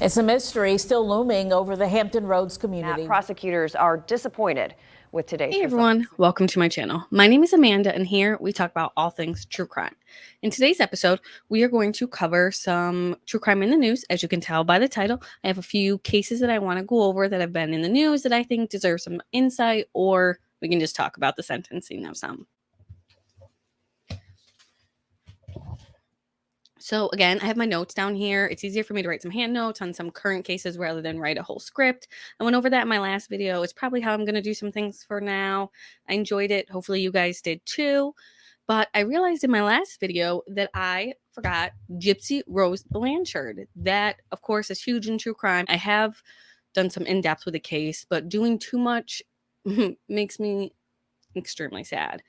It's a mystery still looming over the Hampton Roads community. Prosecutors are disappointed with today's Hey everyone, welcome to my channel. My name is Amanda and here we talk about all things true crime. In today's episode, we are going to cover some true crime in the news. As you can tell by the title, I have a few cases that I want to go over that have been in the news that I think deserve some insight, or we can just talk about the sentencing of some. So again, I have my notes down here. It's easier for me to write some hand notes on some current cases rather than write a whole script. I went over that in my last video. It's probably how I'm going to do some things for now. I enjoyed it. Hopefully you guys did too. But I realized in my last video that I forgot Gypsy Rose Blanchard. That, of course, is huge in true crime. I have done some in-depth with the case, but doing too much makes me extremely sad.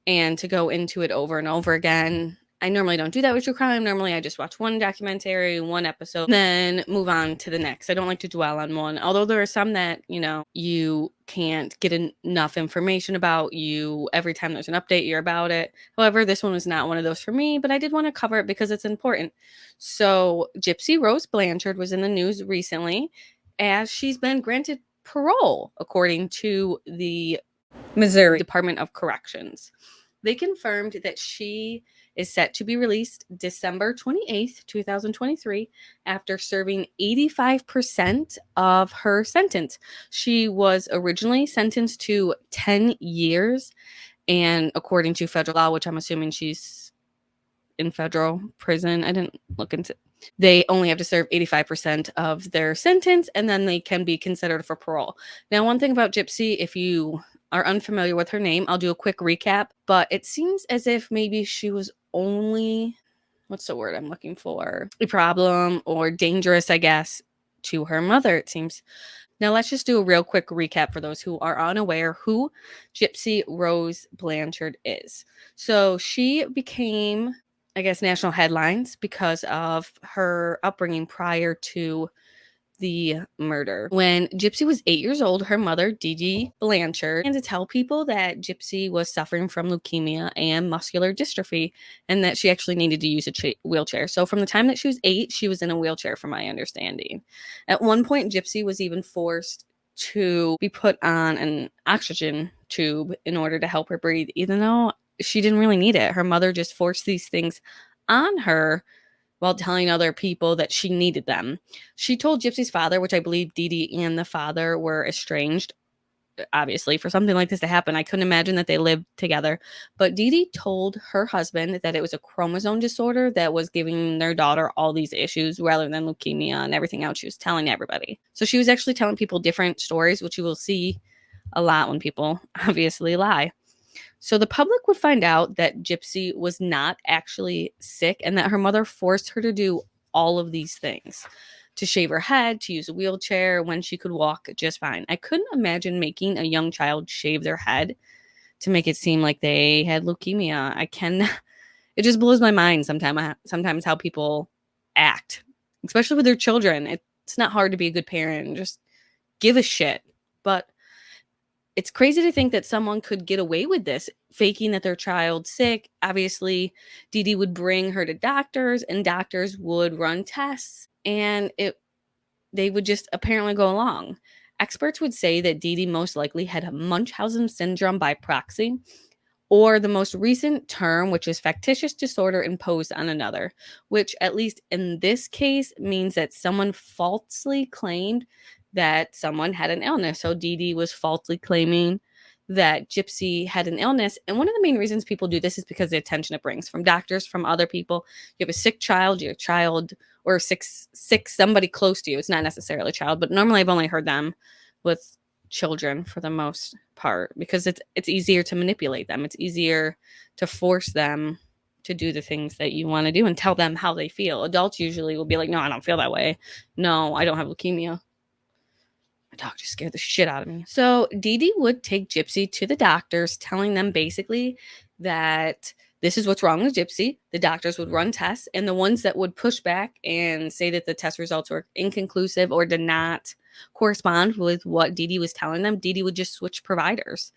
And to go into it over and over again, I normally don't do that with true crime. Normally, I just watch one documentary, one episode, then move on to the next. I don't like to dwell on one, although there are some that, you can't get enough information about. Every time there's an update, you're about it. However, this one was not one of those for me, but I did want to cover it because it's important. So Gypsy Rose Blanchard was in the news recently as she's been granted parole, according to the Missouri Department of Corrections. They confirmed that she is set to be released December 28th, 2023, after serving 85% of her sentence. She was originally sentenced to 10 years, and according to federal law, which I'm assuming she's in federal prison, I didn't look into it. They only have to serve 85% of their sentence, and then they can be considered for parole. Now, one thing about Gypsy, if you are unfamiliar with her name, I'll do a quick recap, but it seems as if maybe she was only, what's the word I'm looking for? A problem or dangerous, I guess, to her mother, it seems. Now, let's just do a real quick recap for those who are unaware who Gypsy Rose Blanchard is. So she became, I guess, national headlines because of her upbringing prior to the murder. When Gypsy was 8 years old, her mother, Dee Dee Blanchard, began to tell people that Gypsy was suffering from leukemia and muscular dystrophy, and that she actually needed to use a wheelchair. So from the time that she was 8, she was in a wheelchair, from my understanding. At one point, Gypsy was even forced to be put on an oxygen tube in order to help her breathe, even though she didn't really need it. Her mother just forced these things on her while telling other people that she needed them. She told Gypsy's father, which I believe Dee Dee and the father were estranged, obviously, for something like this to happen. I couldn't imagine that they lived together. But Dee Dee told her husband that it was a chromosome disorder that was giving their daughter all these issues rather than leukemia and everything else she was telling everybody. So she was actually telling people different stories, which you will see a lot when people obviously lie. So the public would find out that Gypsy was not actually sick and that her mother forced her to do all of these things, to shave her head, to use a wheelchair when she could walk just fine. I couldn't imagine making a young child shave their head to make it seem like they had leukemia. It just blows my mind sometimes how people act, especially with their children. It's not hard to be a good parent and just give a shit. But it's crazy to think that someone could get away with this, faking that their child's sick. Obviously, Dee Dee would bring her to doctors, and doctors would run tests, and they would just apparently go along. Experts would say that Dee Dee most likely had Munchausen syndrome by proxy, or the most recent term, which is factitious disorder imposed on another, which, at least in this case, means that someone falsely claimed that someone had an illness. So Dee Dee was falsely claiming that Gypsy had an illness. And one of the main reasons people do this is because of the attention it brings from doctors, from other people. You have a sick child, your child, or sick somebody close to you. It's not necessarily a child, but normally I've only heard them with children for the most part, because it's easier to manipulate them. It's easier to force them to do the things that you want to do and tell them how they feel. Adults usually will be like, no, I don't feel that way. No, I don't have leukemia. My dog just scared the shit out of me. So Dee Dee would take Gypsy to the doctors, telling them basically that this is what's wrong with Gypsy. The doctors would run tests, and the ones that would push back and say that the test results were inconclusive or did not correspond with what Dee Dee was telling them, Dee Dee would just switch providers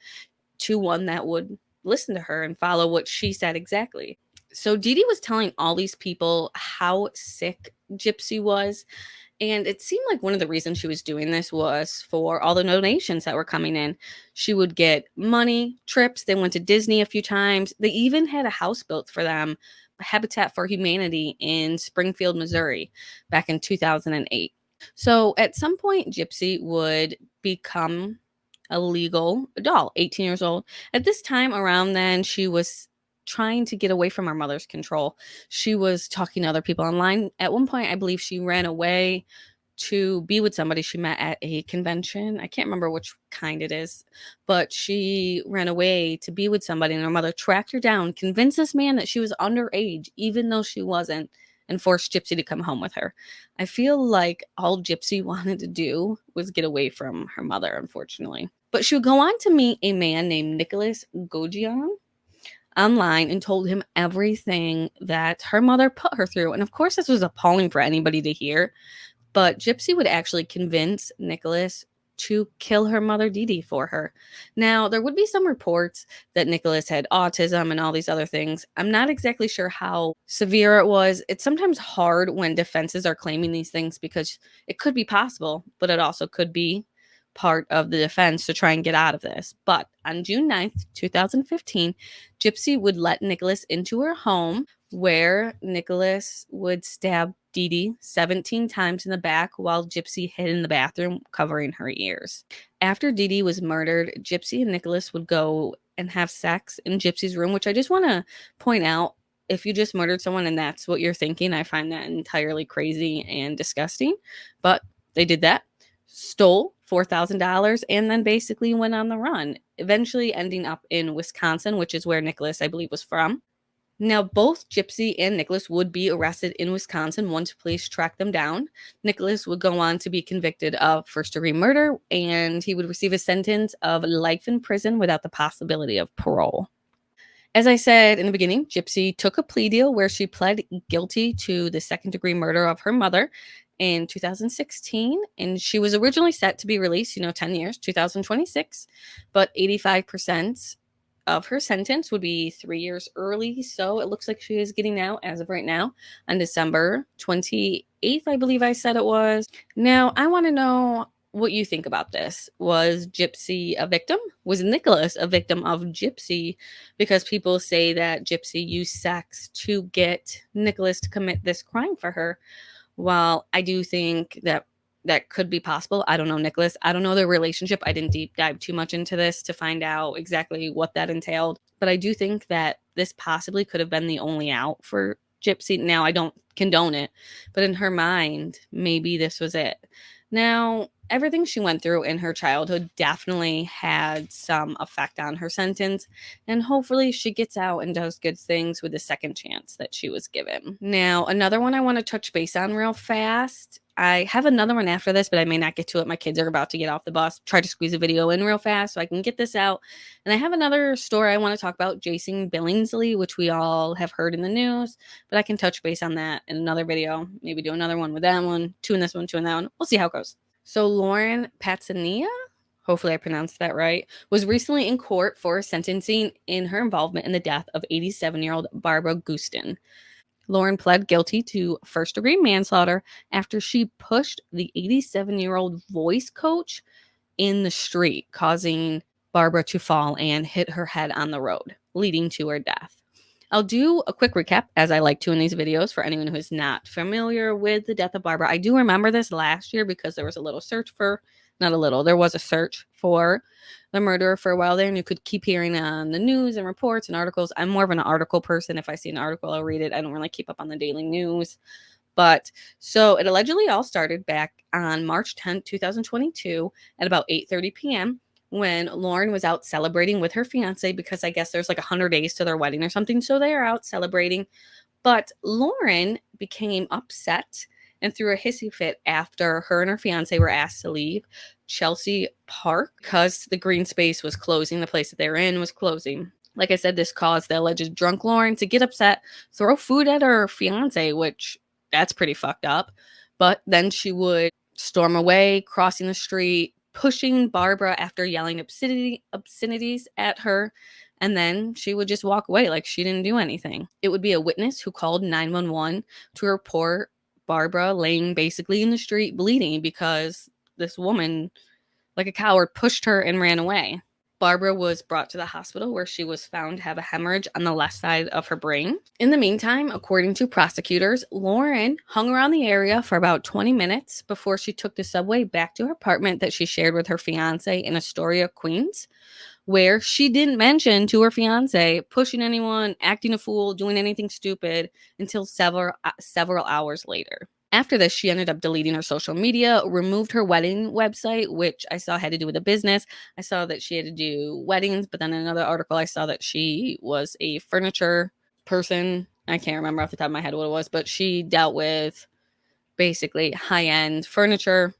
to one that would listen to her and follow what she said exactly. So Dee Dee was telling all these people how sick Gypsy was, And it seemed like one of the reasons she was doing this was for all the donations that were coming in. She would get money, trips. They went to Disney a few times. They even had a house built for them, Habitat for Humanity in Springfield, Missouri, back in 2008. So at some point, Gypsy would become a legal adult, 18 years old. At this time around then, she was trying to get away from her mother's control. She was talking to other people online. At one point, I believe she ran away to be with somebody she met at a convention. I can't remember which kind it is, but she ran away to be with somebody, and her mother tracked her down, convinced this man that she was underage, even though she wasn't, and forced Gypsy to come home with her. I feel like all Gypsy wanted to do was get away from her mother, unfortunately. But she would go on to meet a man named Nicholas Gogion online and told him everything that her mother put her through. And of course, this was appalling for anybody to hear. But Gypsy would actually convince Nicholas to kill her mother Dee Dee for her. Now, there would be some reports that Nicholas had autism and all these other things. I'm not exactly sure how severe it was. It's sometimes hard when defenses are claiming these things because it could be possible, but it also could be part of the defense to try and get out of this. But on June 9th, 2015, Gypsy would let Nicholas into her home, where Nicholas would stab Dee Dee 17 times in the back while Gypsy hid in the bathroom covering her ears. After Dee Dee was murdered, Gypsy and Nicholas would go and have sex in Gypsy's room, which I just want to point out. If you just murdered someone and that's what you're thinking, I find that entirely crazy and disgusting. But they did that, stole $4,000, and then basically went on the run, eventually ending up in Wisconsin, which is where Nicholas, I believe, was from. Now, both Gypsy and Nicholas would be arrested in Wisconsin once police tracked them down. Nicholas would go on to be convicted of first-degree murder, and he would receive a sentence of life in prison without the possibility of parole. As I said in the beginning, Gypsy took a plea deal where she pled guilty to the second-degree murder of her mother in 2016, and she was originally set to be released, 10 years, 2026, but 85% of her sentence would be 3 years early. So it looks like she is getting out as of right now on December 28th, I believe I said it was. Now, I want to know what you think about this. Was Gypsy a victim? Was Nicholas a victim of Gypsy? Because people say that Gypsy used sex to get Nicholas to commit this crime for her. While I do think that that could be possible. I don't know Nicholas. I don't know their relationship. I didn't deep dive too much into this to find out exactly what that entailed. But I do think that this possibly could have been the only out for Gypsy. Now, I don't condone it, but in her mind, maybe this was it. Now, everything she went through in her childhood definitely had some effect on her sentence, and hopefully she gets out and does good things with the second chance that she was given. Now, another one I want to touch base on real fast. I have another one after this, but I may not get to it. My kids are about to get off the bus. Try to squeeze a video in real fast so I can get this out. And I have another story I want to talk about, Jason Billingsley, which we all have heard in the news, but I can touch base on that in another video. Maybe do another one with that one, two in this one, two in that one. We'll see how it goes. So Lauren Pazienza, hopefully I pronounced that right, was recently in court for sentencing in her involvement in the death of 87-year-old Barbara Gustern. Lauren pled guilty to first-degree manslaughter after she pushed the 87-year-old voice coach in the street, causing Barbara to fall and hit her head on the road, leading to her death. I'll do a quick recap, as I like to in these videos, for anyone who is not familiar with the death of Barbara. I do remember this last year because there was a little search for, not a little, there was a search for the murderer for a while there, and you could keep hearing on the news and reports and articles. I'm more of an article person. If I see an article, I'll read it. I don't really keep up on the daily news. But so it allegedly all started back on March 10th, 2022 at about 8:30 p.m. when Lauren was out celebrating with her fiance, because I guess there's like 100 days to their wedding or something. So they are out celebrating. But Lauren became upset and threw a hissy fit after her and her fiance were asked to leave Chelsea Park because the green space was closing. The place that they were in was closing. Like I said, this caused the alleged drunk Lauren to get upset, throw food at her fiance, which that's pretty fucked up. But then she would storm away, crossing the street, pushing Barbara after yelling obscenities at her. And then she would just walk away like she didn't do anything. It would be a witness who called 911 to report Barbara laying basically in the street bleeding because this woman, like a coward, pushed her and ran away. Barbara was brought to the hospital where she was found to have a hemorrhage on the left side of her brain. In the meantime, according to prosecutors, Lauren hung around the area for about 20 minutes before she took the subway back to her apartment that she shared with her fiance in Astoria, Queens, where she didn't mention to her fiance pushing anyone, acting a fool, doing anything stupid until several hours later. After this, she ended up deleting her social media, removed her wedding website, which I saw had to do with a business. I saw that she had to do weddings, but then in another article, I saw that she was a furniture person. I can't remember off the top of my head what it was, but she dealt with basically high-end furniture.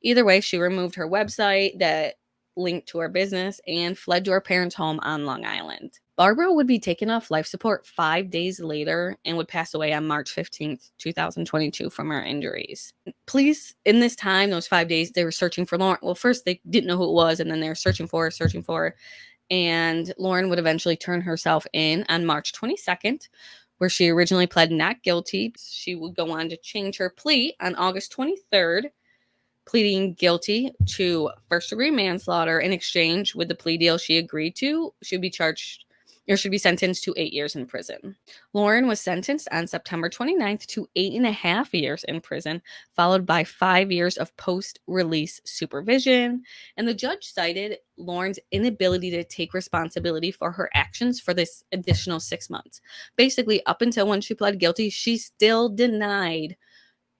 Either way, she removed her website that linked to her business and fled to her parents' home on Long Island. Barbara would be taken off life support 5 days later and would pass away on March 15th, 2022 from her injuries. Police in this time, those 5 days, they were searching for Lauren. Well, first they didn't know who it was, and then they were searching for her. And Lauren would eventually turn herself in on March 22nd, where she originally pled not guilty. She would go on to change her plea on August 23rd, pleading guilty to first-degree manslaughter. In exchange with the plea deal she agreed to, she would be charged or should be sentenced to 8 years in prison. Lauren was sentenced on September 29th to 8.5 years in prison, followed by 5 years of post-release supervision. And the judge cited Lauren's inability to take responsibility for her actions for this additional 6 months. Basically, up until when she pled guilty, she still denied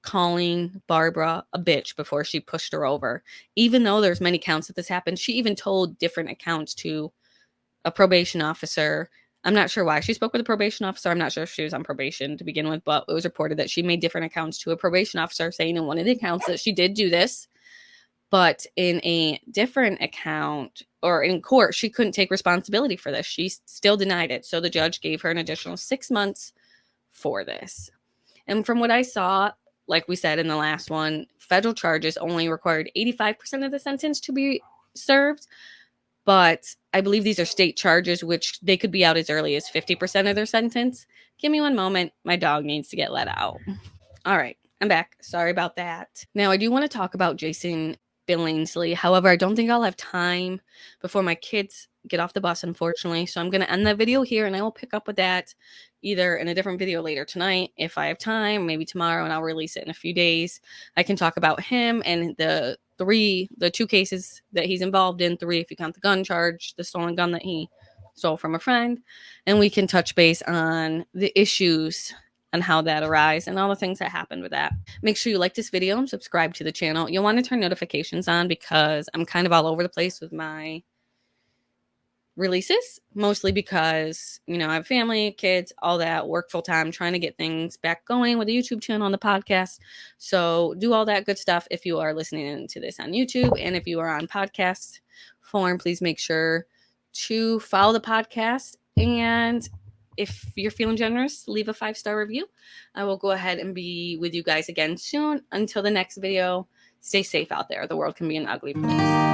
calling Barbara a bitch before she pushed her over. Even though there's many counts that this happened, she even told different accounts to a probation officer. I'm not sure why she spoke with a probation officer. I'm not sure if she was on probation to begin with, but it was reported that she made different accounts to a probation officer saying in one of the accounts that she did do this, but in a different account or in court, she couldn't take responsibility for this. She still denied it. So the judge gave her an additional 6 months for this. And from what I saw, like we said in the last one, federal charges only required 85% of the sentence to be served. But I believe these are state charges, which they could be out as early as 50% of their sentence. Give me one moment. My dog needs to get let out. All right, I'm back. Sorry about that. Now, I do want to talk about Jason Billingsley. However, I don't think I'll have time before my kids get off the bus, unfortunately. So I'm going to end the video here, and I will pick up with that either in a different video later tonight if I have time, maybe tomorrow, and I'll release it in a few days. I can talk about him and the 2 cases that he's involved in, 3 if you count the gun charge, the stolen gun that he stole from a friend, and we can touch base on the issues and how that arise and all the things that happened with that. Make sure you like this video and subscribe to the channel. You'll want to turn notifications on because I'm kind of all over the place with my releases, mostly because, I have family, kids, all that, work full time, trying to get things back going with the YouTube channel and the podcast. So do all that good stuff if you are listening to this on YouTube, and if you are on podcast form, please make sure to follow the podcast. And if you're feeling generous, leave a 5-star review. I will go ahead and be with you guys again soon. Until the next video, stay safe out there. The world can be an ugly place.